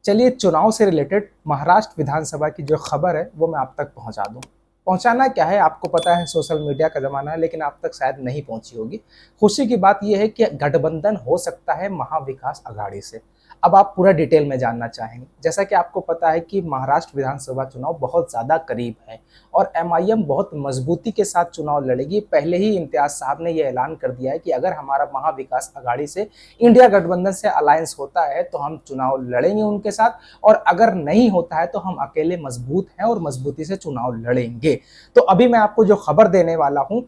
चलिए चुनाव से रिलेटेड महाराष्ट्र विधानसभा की जो खबर है वो मैं आप तक पहुंचा दूं। पहुंचाना क्या है, आपको पता है सोशल मीडिया का ज़माना है, लेकिन आप तक शायद नहीं पहुंची होगी। खुशी की बात यह है कि गठबंधन हो सकता है महाविकास अघाड़ी से। अब आप पूरा डिटेल में जानना चाहेंगे। जैसा कि आपको पता है कि महाराष्ट्र विधानसभा चुनाव बहुत ज़्यादा करीब है और एमआईएम बहुत मजबूती के साथ चुनाव लड़ेगी। पहले ही इम्तियाज साहब ने यह ऐलान कर दिया है कि अगर हमारा महाविकास अघाड़ी से इंडिया गठबंधन से अलायंस होता है तो हम चुनाव लड़ेंगे उनके साथ, और अगर नहीं होता है तो हम अकेले मजबूत हैं और मजबूती से चुनाव लड़ेंगे। तो अभी मैं आपको जो खबर देने वाला हूं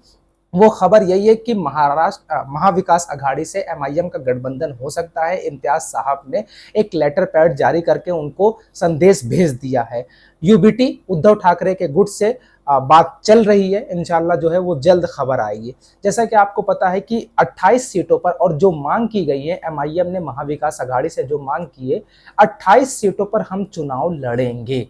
वो खबर यही है कि महाराष्ट्र महाविकास अघाड़ी से एमआईएम का गठबंधन हो सकता है। इम्तियाज साहब ने एक लेटर पैड जारी करके उनको संदेश भेज दिया है। यूबीटी उद्धव ठाकरे के गुट से बात चल रही है। इंशाल्लाह जो है वो जल्द खबर आएगी। जैसा कि आपको पता है कि 28 सीटों पर, और जो मांग की गई है एमआईएम ने महाविकास अघाड़ी से जो मांग की है, 28 सीटों पर हम चुनाव लड़ेंगे।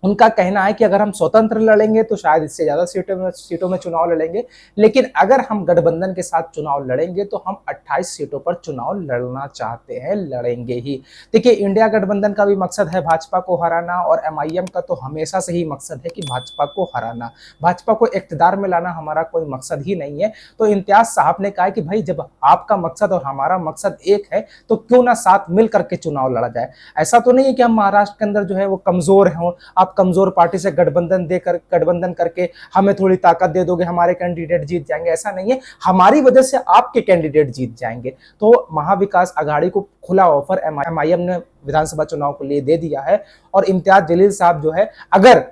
उनका कहना है कि अगर हम स्वतंत्र लड़ेंगे तो शायद इससे ज्यादा सीटों में चुनाव लड़ेंगे, लेकिन अगर हम गठबंधन के साथ चुनाव लड़ेंगे तो हम 28 सीटों पर चुनाव लड़ना चाहते हैं, लड़ेंगे ही। देखिए, इंडिया गठबंधन का भी मकसद है भाजपा को हराना, और एमआईएम का तो हमेशा से ही मकसद है कि भाजपा को हराना। भाजपा को इक्तदार में लाना हमारा कोई मकसद ही नहीं है। तो इम्तियाज साहब ने कहा कि भाई, जब आपका मकसद और हमारा मकसद एक है तो क्यों ना साथ मिल करके चुनाव लड़ा जाए। ऐसा तो नहीं है कि हम महाराष्ट्र के अंदर जो है वो कमजोर हों, आप कमजोर पार्टी से गठबंधन करके हमें थोड़ी ताकत दे दोगे, हमारे कैंडिडेट जीत जाएंगे। ऐसा नहीं है, हमारी वजह से आपके कैंडिडेट जीत जाएंगे। तो महाविकास अघाड़ी को खुला ऑफर एमआईएम ने विधानसभा चुनाव के लिए दे दिया है। और इम्तियाज जलील साहब जो है, अगर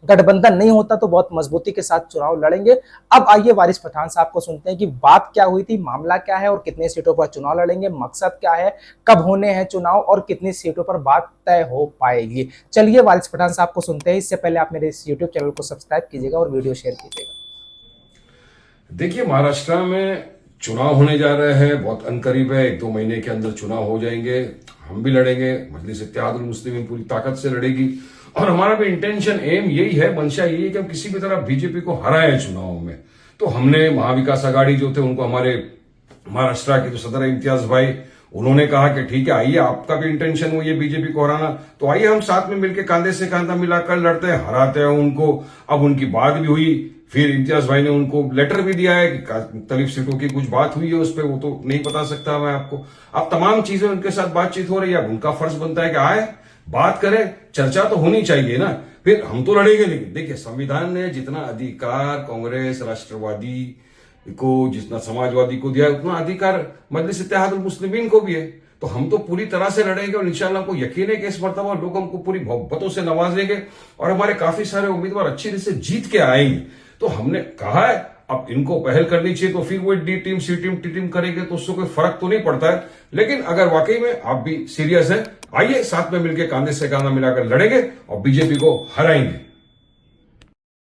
गठबंधन नहीं होता तो बहुत मजबूती के साथ चुनाव लड़ेंगे। अब आइए वारिस पठान साहब को सुनते हैं कि बात क्या हुई थी, मामला क्या है, और कितने सीटों पर चुनाव लड़ेंगे, मकसद क्या है, कब होने हैं चुनाव, और कितनी सीटों पर बात तय हो पाएगी। चलिए वारिस पठान साहब को सुनते हैं। इससे पहले आप मेरे इस यूट्यूब चैनल को सब्सक्राइब कीजिएगा और वीडियो शेयर कीजिएगा। देखिए, महाराष्ट्र में चुनाव होने जा रहे हैं, बहुत अनकरीब है। 1-2 महीने के अंदर चुनाव हो जाएंगे। हम भी लड़ेंगे, मजलिस इत्तेहादुल मुस्लिमीन पूरी ताकत से लड़ेगी, और हमारा भी इंटेंशन, एम यही है, मंशा यही है कि हम किसी भी तरह बीजेपी को हराएं चुनाव में। तो हमने महाविकास अघाड़ी जो थे उनको, हमारे महाराष्ट्र के जो सदर है इम्तियाज भाई, उन्होंने कहा कि ठीक है, आइए, आपका भी इंटेंशन वो ये बीजेपी को हराना, तो आइए हम साथ में मिलकर कांधे से कांधा मिलाकर लड़ते हैं, हराते हैं उनको। अब उनकी बात भी हुई, फिर इम्तियाज भाई ने उनको लेटर भी दिया है कि मुख्तलिफ सीटों की कुछ बात हुई है उस पर, वो तो नहीं बता सकता मैं आपको। अब तमाम चीजें उनके साथ बातचीत हो रही है। अब उनका फर्ज बनता है कि आए, बात करें, चर्चा तो होनी चाहिए ना। फिर हम तो लड़ेंगे, लेकिन देखिए, संविधान ने जितना अधिकार कांग्रेस, राष्ट्रवादी को, जितना समाजवादी को दिया है, उतना अधिकार मजलिस इत्तेहादुल मुस्लिमीन को भी है। तो हम तो पूरी तरह से लड़ेंगे, और इंशाल्लाह को यकीन है कि इस मर्तबा लोग हमको पूरी मोहब्बतों से नवाजेंगे, और हमारे काफी सारे उम्मीदवार अच्छी तरह से जीत के आएंगे। तो हमने कहा है, अब इनको पहल करनी चाहिए, तो फिर वो डी टीम, सी टीम, टी टीम करेंगे तो उससे कोई फर्क तो नहीं पड़ता है। लेकिन अगर वाकई में आप भी सीरियस हैं, आइए साथ में मिलकर कांधे से कांधा मिलाकर लड़ेंगे और बीजेपी को हराएंगे।